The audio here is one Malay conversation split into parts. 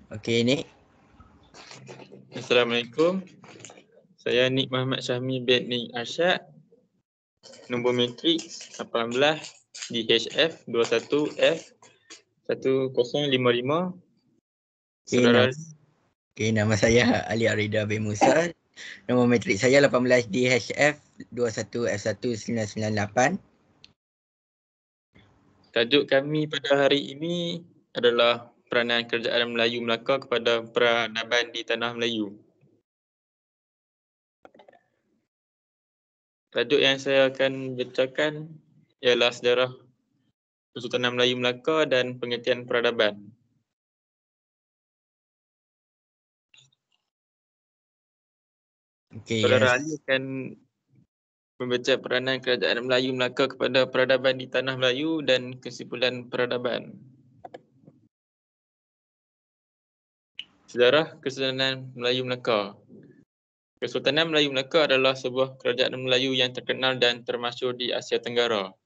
Okey, Nik. Assalamualaikum. Saya Nik Muhammad Syahmi bin Nik Arsyad. Nombor matrik 18 DHF 21F 1055. Okey, Saudara nama saya Ali Arida bin Musa. Nombor matrik saya 18 DHF 21F1998. tajuk kami pada hari ini adalah peranan kerajaan Melayu Melaka kepada peradaban di tanah Melayu. Tajuk yang saya akan bacakan ialah sejarah Kesultanan Melayu Melaka dan pengertian peradaban. Okey, Saudara Ali akan membaca peranan kerajaan Melayu Melaka kepada peradaban di tanah Melayu dan kesimpulan peradaban. Sejarah Kesultanan Melayu Melaka. Kesultanan Melayu Melaka adalah sebuah kerajaan Melayu yang terkenal dan termasyhur di Asia Tenggara.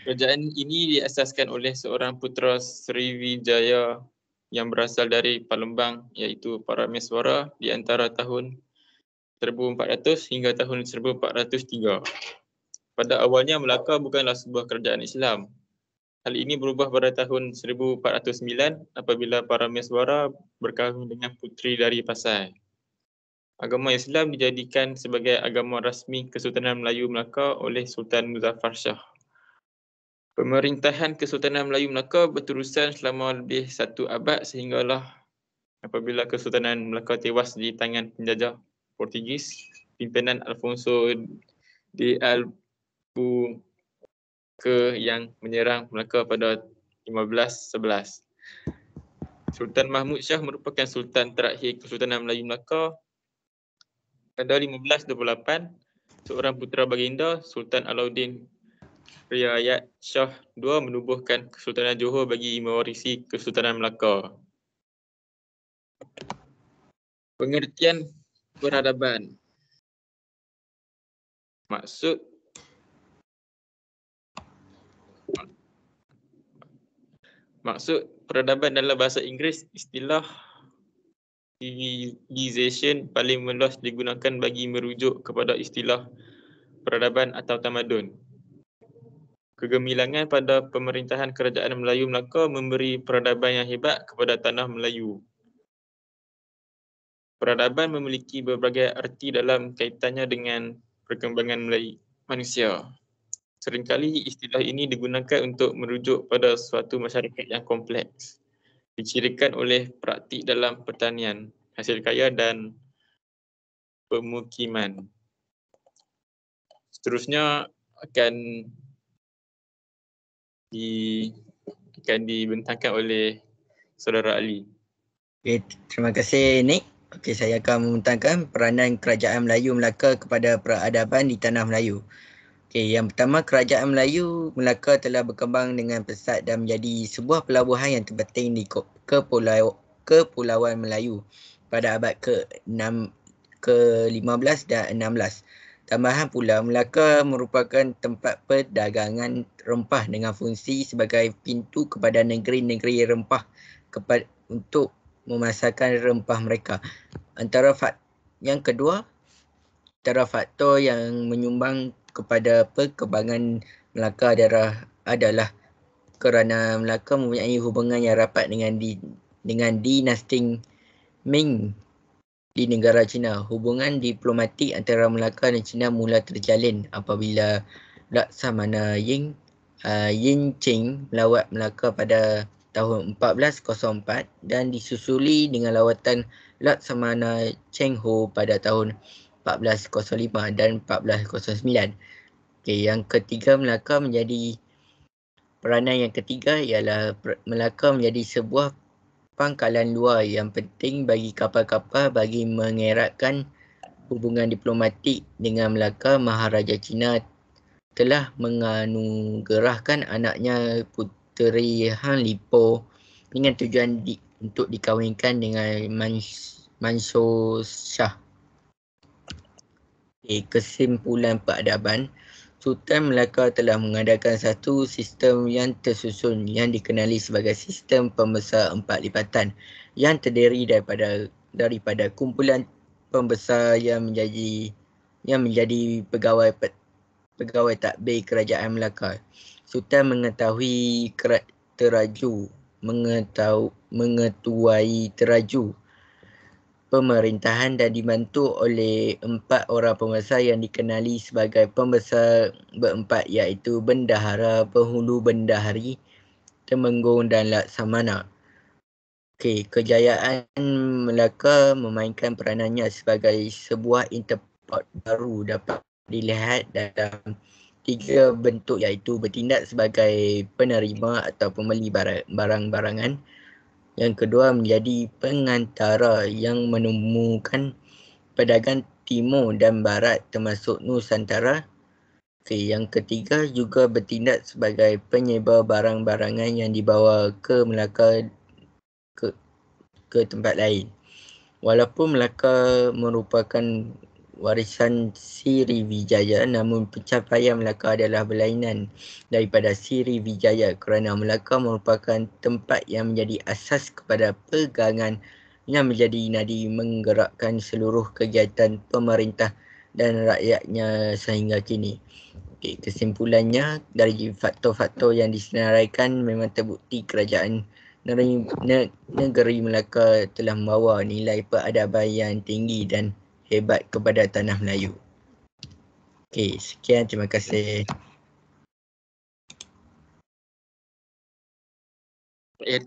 Kerajaan ini diasaskan oleh seorang putera Sriwijaya yang berasal dari Palembang iaitu Parameswara di antara tahun 1400 hingga tahun 1403. Pada awalnya Melaka bukanlah sebuah kerajaan Islam. Hal ini berubah pada tahun 1409 apabila Parameswara berkahwin dengan puteri dari Pasai. Agama Islam dijadikan sebagai agama rasmi Kesultanan Melayu Melaka oleh Sultan Muzaffar Shah. Pemerintahan Kesultanan Melayu Melaka berterusan selama lebih 1 abad sehinggalah apabila Kesultanan Melaka tewas di tangan penjajah Portugis, pimpinan Alfonso de Albuquerque yang menyerang Melaka pada 1511. Sultan Mahmud Shah merupakan Sultan terakhir Kesultanan Melayu Melaka. Pada 1528, seorang putera baginda, Sultan Alauddin Riayat Shah II menubuhkan Kesultanan Johor bagi mewarisi Kesultanan Melaka. Pengertian peradaban. Maksud peradaban dalam bahasa Inggeris, istilah civilization paling meluas digunakan bagi merujuk kepada istilah peradaban atau tamadun. Kegemilangan pada pemerintahan kerajaan Melayu Melaka memberi peradaban yang hebat kepada tanah Melayu. Peradaban memiliki berbagai arti dalam kaitannya dengan perkembangan manusia. Seringkali istilah ini digunakan untuk merujuk pada suatu masyarakat yang kompleks, dicirikan oleh praktik dalam pertanian, hasil kaya dan pemukiman. Seterusnya akan dibentangkan oleh Saudara Ali. Okey, terima kasih, Nik. Okey, saya akan membentangkan peranan kerajaan Melayu Melaka kepada peradaban di tanah Melayu. Okey, yang pertama, kerajaan Melayu Melaka telah berkembang dengan pesat dan menjadi sebuah pelabuhan yang terpenting di Kepulauan Melayu pada abad ke-15 dan 16. Tambahan pula, Melaka merupakan tempat perdagangan rempah dengan fungsi sebagai pintu kepada negeri-negeri rempah untuk memasarkan rempah mereka. Yang kedua, antara faktor yang menyumbang kepada perkembangan Melaka adalah kerana Melaka mempunyai hubungan yang rapat dengan dinasti Ming di negara China. Hubungan diplomatik antara Melaka dan China mula terjalin apabila Laksamana Yinching melawat Melaka pada tahun 1404 dan disusuli dengan lawatan Laksamana Cheng Ho pada tahun 1405 dan 1409. Okey, yang ketiga, peranan yang ketiga ialah Melaka menjadi sebuah pangkalan luar yang penting bagi kapal-kapal bagi mengeratkan hubungan diplomatik dengan Melaka. Maharaja China telah menganugerahkan anaknya Puteri Han Lipo dengan tujuan untuk dikahwinkan dengan Mansur Shah. Kesimpulan peradaban. Sultan Melaka telah mengadakan satu sistem yang tersusun yang dikenali sebagai sistem pembesar empat lipatan yang terdiri daripada kumpulan pembesar yang menjadi pegawai takbir kerajaan Melaka. Sultan mengetuai teraju pemerintahan dan dibantu oleh 4 orang pembesar yang dikenali sebagai pembesar berempat, iaitu Bendahara, Penghulu Bendahari, Temenggung dan Laksamana. Kejayaan Melaka memainkan peranannya sebagai sebuah interport baru dapat dilihat dalam 3 bentuk, iaitu bertindak sebagai penerima atau pembeli barang-barangan. Yang kedua, menjadi pengantara yang menemukan pedagang timur dan barat termasuk Nusantara. Yang ketiga, juga bertindak sebagai penyebar barang-barangan yang dibawa ke Melaka ke tempat lain. Walaupun Melaka merupakan warisan Sriwijaya, namun pencapaian Melaka adalah berlainan daripada Sriwijaya kerana Melaka merupakan tempat yang menjadi asas kepada pegangan yang menjadi nadi menggerakkan seluruh kegiatan pemerintah dan rakyatnya sehingga kini. Kesimpulannya, dari faktor-faktor yang disenaraikan memang terbukti kerajaan negeri Melaka telah membawa nilai peradaban yang tinggi dan hebat kepada tanah Melayu. Sekian, terima kasih. Ya,